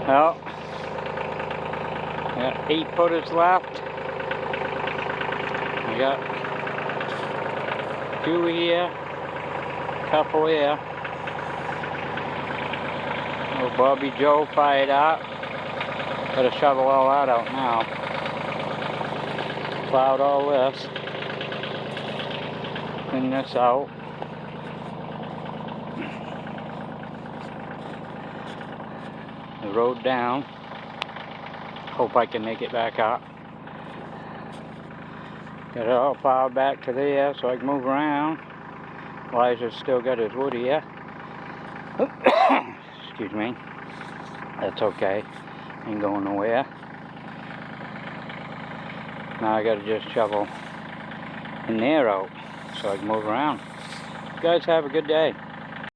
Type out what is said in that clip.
Well, I got 8 footers left. I got 2 here, couple here. Oh, Bobby Joe fired up. Gotta shovel all that out now. Plowed all this. Clean this out. The road down. Hope I can make it back up. Got it all plowed back to there so I can move around. Elijah's still got his wood here. Excuse me. That's okay. Ain't going nowhere. Now I gotta just shovel in there out so I can move around. You guys have a good day.